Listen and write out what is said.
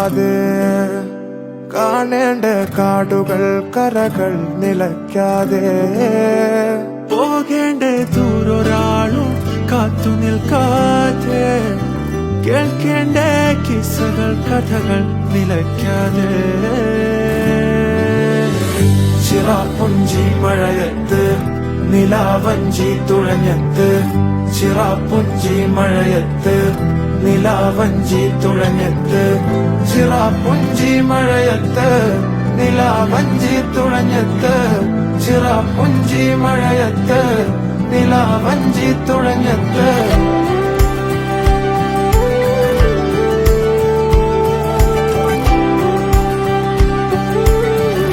നിൽക്കാതെ കാണേണ്ട കാടുകൾ കരകൾ നിലയ്ക്കാതെ പോകേണ്ട ദൂരൊരാളും കാത്തു നിൽക്കാതെ കേൾക്കേണ്ട കിസ്സകൾ കഥകൾ നിലയ്ക്കാതെ ചിറാപ്പുഞ്ചി മഴയത്ത് നിലാവഞ്ചി തുഴഞ്ഞത്ത് ചിറാപ്പുഞ്ചി മഴയത്ത് നിലാവഞ്ചി തുഴഞ്ഞത്ത് ചിറാപ്പുഞ്ചി മഴയത്ത് നിലാവഞ്ചി തുഴഞ്ഞത്ത് ചിറാപ്പുഞ്ചി മഴയത്ത് നിലാവഞ്ചി തുഴഞ്ഞത്ത്